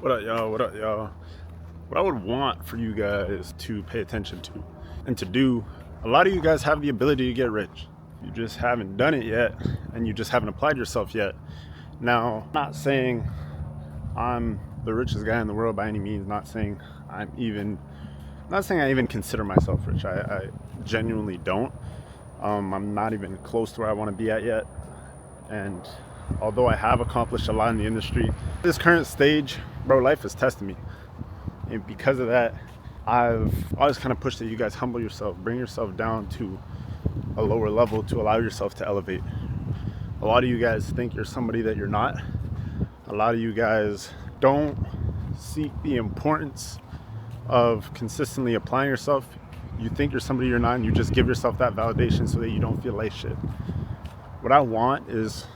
What up, y'all? What up, y'all? What I would want for you guys to pay attention to and to do, a lot of you guys have the ability to get rich. You just haven't done it yet, and you just haven't applied yourself yet. Now, I'm not saying I'm the richest guy in the world by any means, not saying I even consider myself rich. I genuinely don't. I'm not even close to where I want to be at yet. And although I have accomplished a lot in the industry, this current stage, bro, life has tested me. And because of that, I've always kind of pushed that you guys humble yourself, bring yourself down to a lower level to allow yourself to elevate. A lot of you guys think you're somebody that you're not. A lot of you guys don't seek the importance of consistently applying yourself. You think you're somebody you're not, and you just give yourself that validation so that you don't feel like shit. What I want is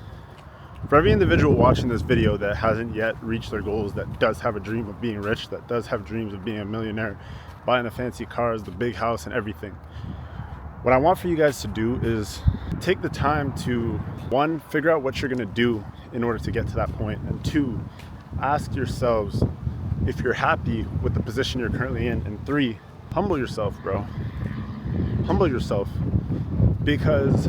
for every individual watching this video that hasn't yet reached their goals, that does have a dream of being rich, that does have dreams of being a millionaire, buying the fancy cars, the big house, and everything. What I want for you guys to do is take the time to, one, figure out what you're gonna do in order to get to that point, and two, ask yourselves if you're happy with the position you're currently in, and three, humble yourself, bro. Humble yourself, because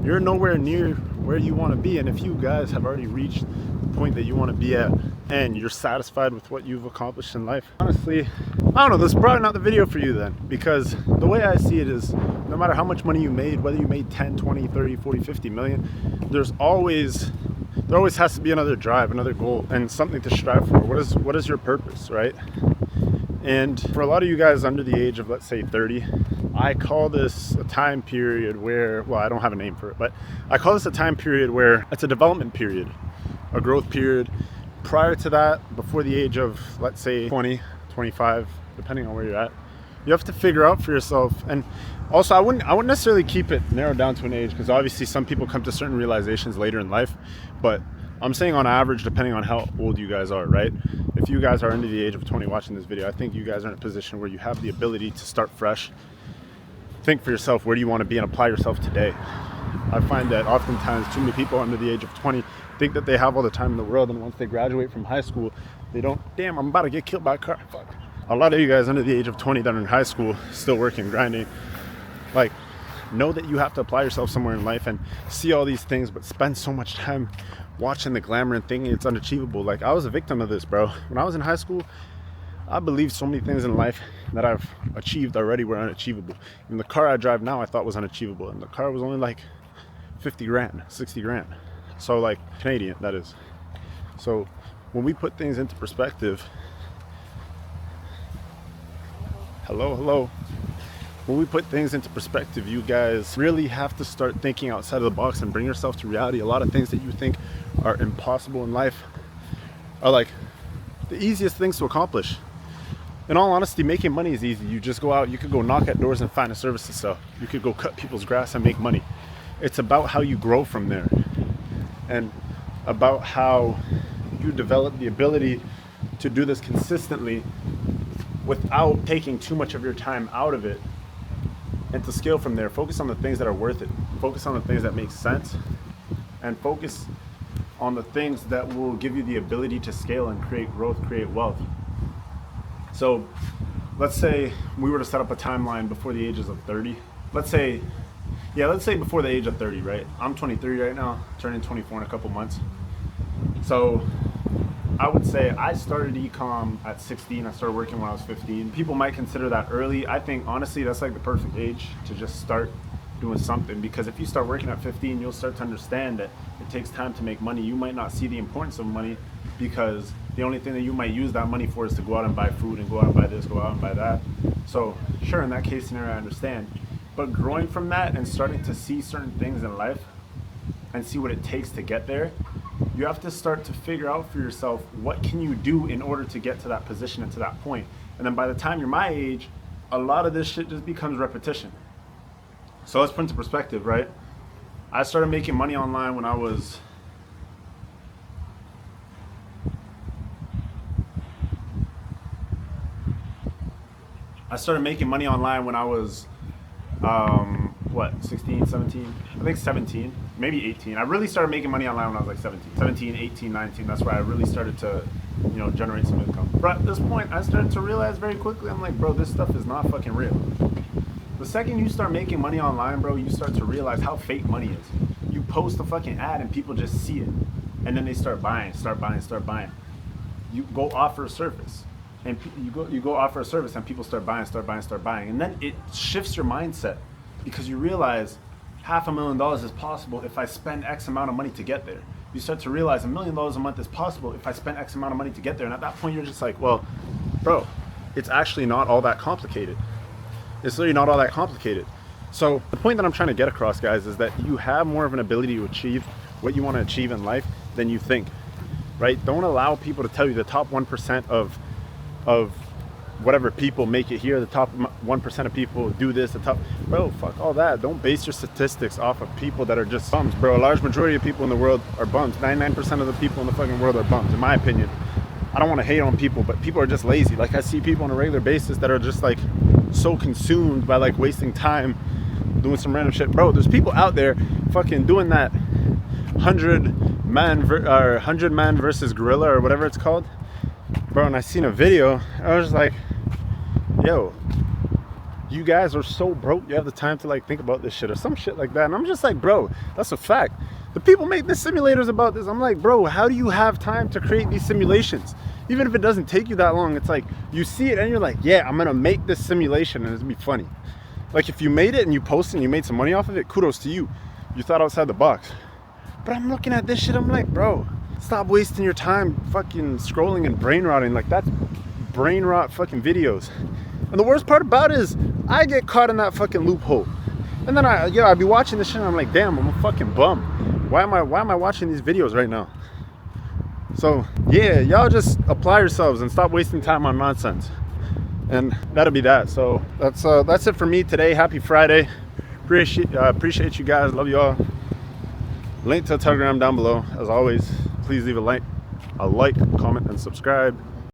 you're nowhere near where you want to be. And if you guys have already reached the point that you want to be at and you're satisfied with what you've accomplished in life, honestly, I don't know, this is probably not the video for you then, because the way I see it is, no matter how much money you made, whether you made 10, 20, 30, 40, 50 million, there always has to be another drive, another goal, and something to strive for. What is your purpose, right? And for a lot of you guys under the age of, let's say, 30, I call this a time period where, well, I don't have a name for it, but I call this a time period where it's a development period, a growth period. Prior to that, before the age of, let's say, 20, 25, depending on where you're at, you have to figure out for yourself. And also, I wouldn't necessarily keep it narrowed down to an age, because obviously some people come to certain realizations later in life, but I'm saying on average, depending on how old you guys are, right? If you guys are under the age of 20 watching this video, I think you guys are in a position where you have the ability to start fresh. Think for yourself, where do you want to be, and apply yourself today. I find that oftentimes too many people under the age of 20 think that they have all the time in the world, and once they graduate from high school, they don't, damn, I'm about to get killed by a car, fuck. A lot of you guys under the age of 20 that are in high school, still working, grinding, like, know that you have to apply yourself somewhere in life and see all these things, but spend so much time watching the glamour and thinking it's unachievable. Like, I was a victim of this, bro. When I was in high school, I believed so many things in life that I've achieved already were unachievable. And the car I drive now I thought was unachievable, and the car was only like 50 grand, 60 grand. So, like, Canadian, that is. So when we put things into perspective, hello. When we put things into perspective, you guys really have to start thinking outside of the box and bring yourself to reality. A lot of things that you think are impossible in life are like the easiest things to accomplish. In all honesty, making money is easy. You just go out, you could go knock at doors and find a service to sell. You could go cut people's grass and make money. It's about how you grow from there, and about how you develop the ability to do this consistently without taking too much of your time out of it, and to scale from there. Focus on the things that are worth it. Focus on the things that make sense, and focus on the things that will give you the ability to scale and create growth, create wealth. So let's say we were to set up a timeline before the ages of 30. Let's say before the age of 30, right? I'm 23 right now, turning 24 in a couple months. So I would say I started e-com at 16. I started working when I was 15. People might consider that early. I think honestly that's like the perfect age to just start doing something, because if you start working at 15, you'll start to understand that it takes time to make money. You might not see the importance of money, because the only thing that you might use that money for is to go out and buy food and go out and buy this, go out and buy that. So sure, in that case scenario I understand, but growing from that and starting to see certain things in life and see what it takes to get there, you have to start to figure out for yourself, what can you do in order to get to that position and to that point. And then by the time you're my age, a lot of this shit just becomes repetition. So let's put into perspective, right? I started making money online when I was what, 16, 17? I think 17, maybe 18. I really started making money online when I was like 17, 18, 19. That's where I really started to you know, generate some income. But at this point, I started to realize very quickly, I'm like, bro, this stuff is not fucking real. The second you start making money online, bro, you start to realize how fake money is. You post a fucking ad and people just see it. And then they start buying. You go offer a service. And you go offer a service and people start buying. And then it shifts your mindset because you realize $500,000 is possible if I spend X amount of money to get there. You start to realize $1 million a month is possible if I spend X amount of money to get there. And at that point, you're just like, well, bro, it's actually not all that complicated. It's literally not all that complicated. So the point that I'm trying to get across, guys, is that you have more of an ability to achieve what you want to achieve in life than you think, right? Don't allow people to tell you the top 1% of whatever people make it here, the top 1% of people do this, bro, fuck all that. Don't base your statistics off of people that are just bums, bro. A large majority of people in the world are bums. 99% of the people in the fucking world are bums, in my opinion. I don't want to hate on people, but people are just lazy. Like, I see people on a regular basis that are just like so consumed by like wasting time doing some random shit. Bro, there's people out there fucking doing that 100 man versus gorilla or whatever it's called. Bro, and I seen a video, I was like, yo, you guys are so broke, you have the time to like think about this shit or some shit like that. And I'm just like, bro, that's a fact. The people make the simulators about this. I'm like, bro, how do you have time to create these simulations? Even if it doesn't take you that long, it's like, you see it and you're like, yeah, I'm gonna make this simulation and it's gonna be funny. Like, if you made it and you posted and you made some money off of it, kudos to you. You thought outside the box. But I'm looking at this shit, I'm like, bro, stop wasting your time fucking scrolling and brain rotting. Like, that's brain rot fucking videos. And the worst part about it is I get caught in that fucking loophole. And then I'd be watching this shit and I'm like, damn, I'm a fucking bum. Why am I watching these videos right now? So yeah, y'all just apply yourselves and stop wasting time on nonsense. And that'll be that. So that's it for me today. Happy Friday. Appreciate you guys. Love you all. Link to the Telegram down below. As always, please leave a like, comment, and subscribe.